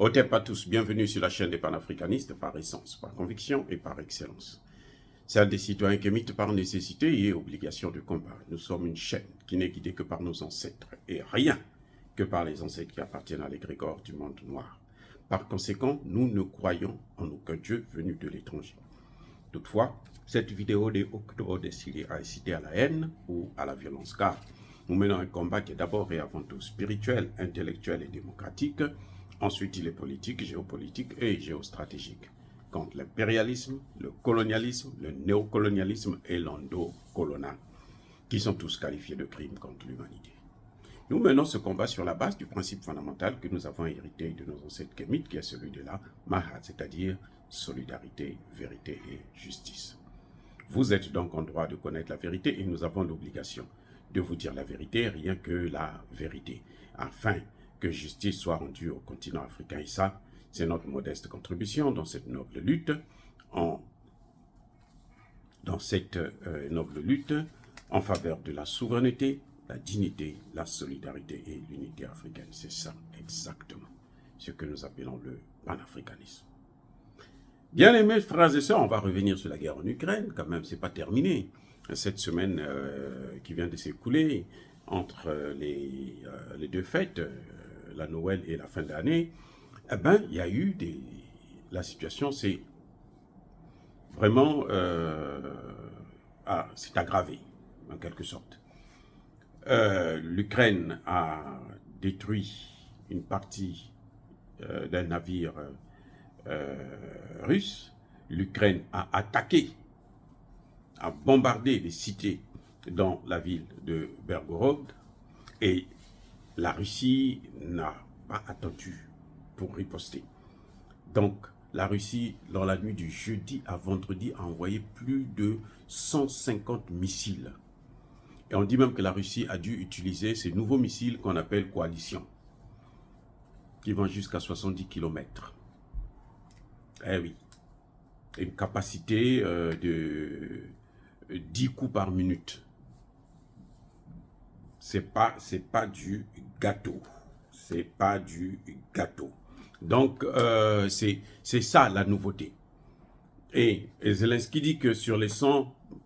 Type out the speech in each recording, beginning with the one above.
Otep à tous, bienvenue sur la chaîne des panafricanistes par essence, par conviction et par excellence. Celle des citoyens kémites par nécessité et obligation de combat. Nous sommes une chaîne qui n'est guidée que par nos ancêtres et rien que par les ancêtres qui appartiennent à l'égrégore du monde noir. Par conséquent, nous ne croyons en aucun Dieu venu de l'étranger. Toutefois, cette vidéo n'est aucunement destinée à inciter à la haine ou à la violence, car nous menons un combat qui est d'abord et avant tout spirituel, intellectuel et démocratique. Ensuite, il est politique, géopolitique et géostratégique. Contre l'impérialisme, le colonialisme, le néocolonialisme et l'endocolonial, qui sont tous qualifiés de crimes contre l'humanité. Nous menons ce combat sur la base du principe fondamental que nous avons hérité de nos ancêtres kémites, qui est celui de la Mahat, c'est-à-dire solidarité, vérité et justice. Vous êtes donc en droit de connaître la vérité et nous avons l'obligation de vous dire la vérité, rien que la vérité, afin que justice soit rendue au continent africain. Et ça, c'est notre modeste contribution dans cette noble lutte, en faveur de la souveraineté, la dignité, la solidarité et l'unité africaine. C'est ça exactement ce que nous appelons le panafricanisme. Bien aimés frères et sœurs, on va revenir sur la guerre en Ukraine, quand même, c'est pas terminé. Cette semaine qui vient de s'écouler entre les deux fêtes, la Noël et la fin d'année, eh ben, il y a eu la situation s'est vraiment s'est aggravée, en quelque sorte. L'Ukraine a détruit une partie d'un navire russe. L'Ukraine a attaqué, a bombardé des cités dans la ville de Belgorod et la Russie n'a pas attendu pour riposter. Donc, la Russie, dans la nuit du jeudi à vendredi, a envoyé plus de 150 missiles. Et on dit même que la Russie a dû utiliser ces nouveaux missiles qu'on appelle coalition, qui vont jusqu'à 70 km. Eh oui. Une capacité de 10 coups par minute. C'est pas du gâteau. C'est pas du gâteau. Donc, c'est ça la nouveauté. Et Zelensky dit que sur les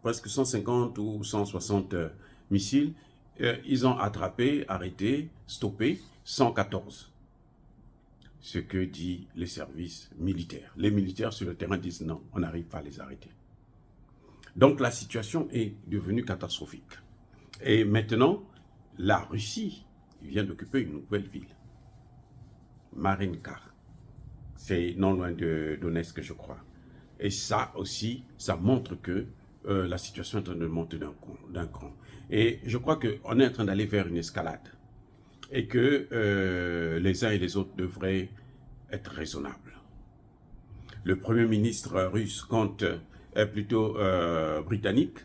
presque 150 ou 160 missiles, ils ont attrapé, arrêté, stoppé 114. Ce que dit les services militaires. Les militaires sur le terrain disent non, on n'arrive pas à les arrêter. Donc la situation est devenue catastrophique. Et maintenant, la Russie vient d'occuper une nouvelle ville, Marinka. C'est non loin de Donetsk, je crois. Et ça aussi, ça montre que la situation est en train de monter d'un cran. Et je crois qu'on est en train d'aller vers une escalade. Et que les uns et les autres devraient être raisonnables. Le Premier ministre russe, plutôt britannique,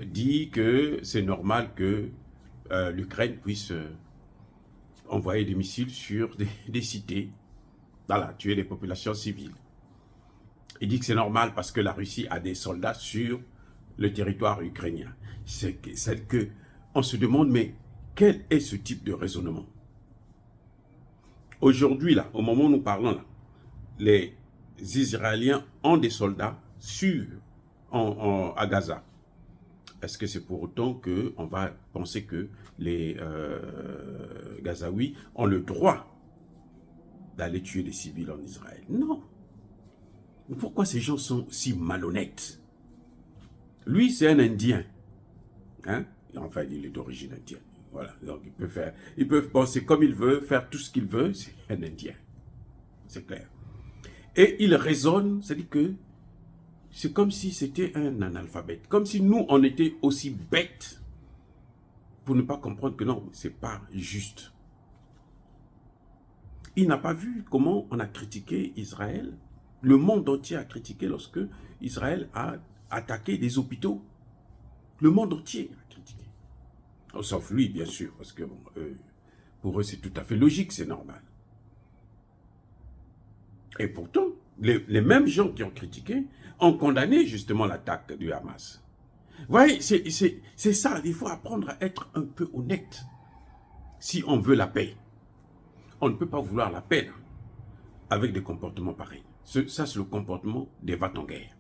dit que c'est normal que l'Ukraine puisse envoyer des missiles sur des cités, voilà, tuer des populations civiles. Il dit que c'est normal parce que la Russie a des soldats sur le territoire ukrainien. C'est que on se demande, mais quel est ce type de raisonnement? Aujourd'hui, là, au moment où nous parlons, là, les Israéliens ont des soldats à Gaza. Est-ce que c'est pour autant qu'on va penser que les Gazaouis ont le droit d'aller tuer des civils en Israël? Non. Mais pourquoi ces gens sont si malhonnêtes? Lui, c'est un Indien. Hein? Enfin, il est d'origine indienne. Voilà. Donc, ils peuvent penser comme il veut, faire tout ce qu'il veut. C'est un Indien. C'est clair. Et il raisonne, c'est-à-dire que c'est comme si c'était un analphabète. Comme si nous, on était aussi bêtes pour ne pas comprendre que non, c'est pas juste. Il n'a pas vu comment on a critiqué Israël. Le monde entier a critiqué lorsque Israël a attaqué des hôpitaux. Le monde entier a critiqué. Sauf lui, bien sûr, parce que bon, pour eux, c'est tout à fait logique, c'est normal. Et pourtant, les mêmes gens qui ont critiqué ont condamné justement l'attaque du Hamas. Vous voyez, c'est ça, il faut apprendre à être un peu honnête si on veut la paix. On ne peut pas vouloir la paix. avec des comportements pareils. Ça, c'est le comportement des va-t-en-guerre.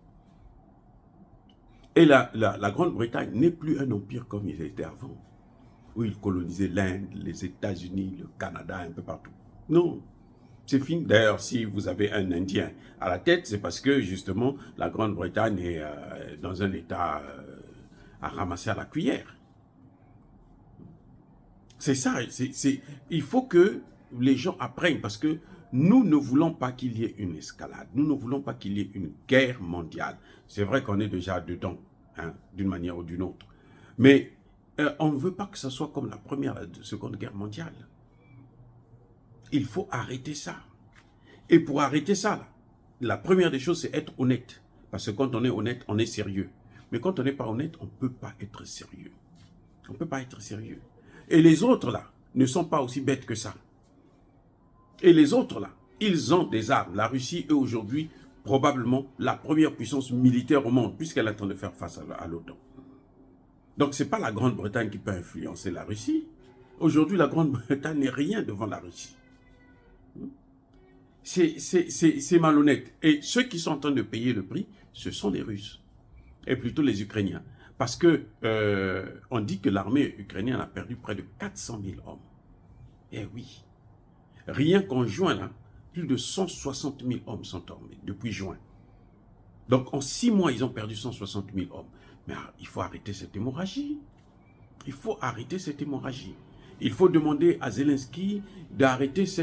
Et la Grande-Bretagne n'est plus un empire comme il était avant, où il colonisait l'Inde, les États-Unis, le Canada, un peu partout. Non, c'est fini. D'ailleurs, si vous avez un Indien à la tête, c'est parce que justement, la Grande-Bretagne est dans un état à ramasser à la cuillère. C'est ça, il faut que les gens apprennent, parce que nous ne voulons pas qu'il y ait une escalade, nous ne voulons pas qu'il y ait une guerre mondiale. C'est vrai qu'on est déjà dedans, hein, d'une manière ou d'une autre. Mais on ne veut pas que ce soit comme la première, la seconde guerre mondiale. Il faut arrêter ça. Et pour arrêter ça, là, la première des choses, c'est être honnête. Parce que quand on est honnête, on est sérieux. Mais quand on n'est pas honnête, on ne peut pas être sérieux. On ne peut pas être sérieux. Et les autres, là, ne sont pas aussi bêtes que ça. Et les autres, là, ils ont des armes. La Russie est aujourd'hui probablement la première puissance militaire au monde, puisqu'elle est en train de faire face à l'OTAN. Donc, ce n'est pas la Grande-Bretagne qui peut influencer la Russie. Aujourd'hui, la Grande-Bretagne n'est rien devant la Russie. C'est malhonnête. Et ceux qui sont en train de payer le prix, ce sont les Russes. Et plutôt les Ukrainiens. Parce que on dit que l'armée ukrainienne a perdu près de 400 000 hommes. Eh oui. Rien qu'en juin, là, plus de 160 000 hommes sont armés depuis juin. Donc en 6 mois, ils ont perdu 160 000 hommes. Mais il faut arrêter cette hémorragie. Il faut arrêter cette hémorragie. Il faut demander à Zelensky d'arrêter ce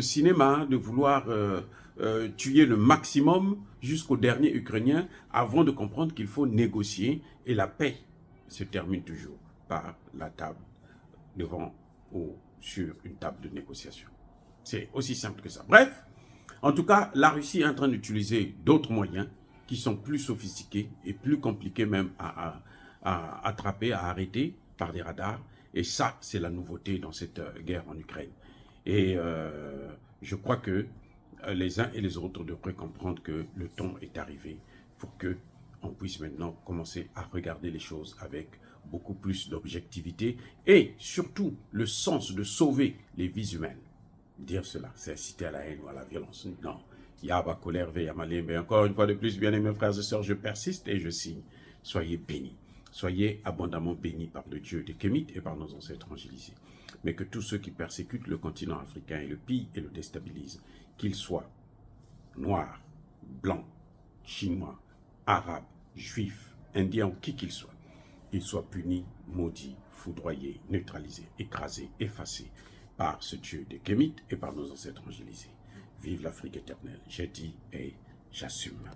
cinéma, de vouloir tuer le maximum jusqu'au dernier Ukrainien avant de comprendre qu'il faut négocier. Et la paix se termine toujours par la table devant ou sur une table de négociation. C'est aussi simple que ça. Bref, en tout cas, la Russie est en train d'utiliser d'autres moyens qui sont plus sophistiqués et plus compliqués même à attraper, à arrêter par des radars. Et ça, c'est la nouveauté dans cette guerre en Ukraine. Et je crois que les uns et les autres devraient comprendre que le temps est arrivé pour que on puisse maintenant commencer à regarder les choses avec beaucoup plus d'objectivité et surtout le sens de sauver les vies humaines. Dire cela, c'est inciter à la haine ou à la violence. Non. Yaba, colère, veille, mais encore une fois de plus, bien aimés frères et sœurs, je persiste et je signe. Soyez bénis. Soyez abondamment bénis par le Dieu des Kémites et par nos ancêtres angélisés. Mais que tous ceux qui persécutent le continent africain et le pillent et le déstabilisent, qu'ils soient noirs, blancs, chinois, arabes, juifs, indiens ou qui qu'ils soient, ils soient punis, maudits, foudroyés, neutralisés, écrasés, effacés par ce Dieu des Kémites et par nos ancêtres angélisés. Vive l'Afrique éternelle, j'ai dit et j'assume.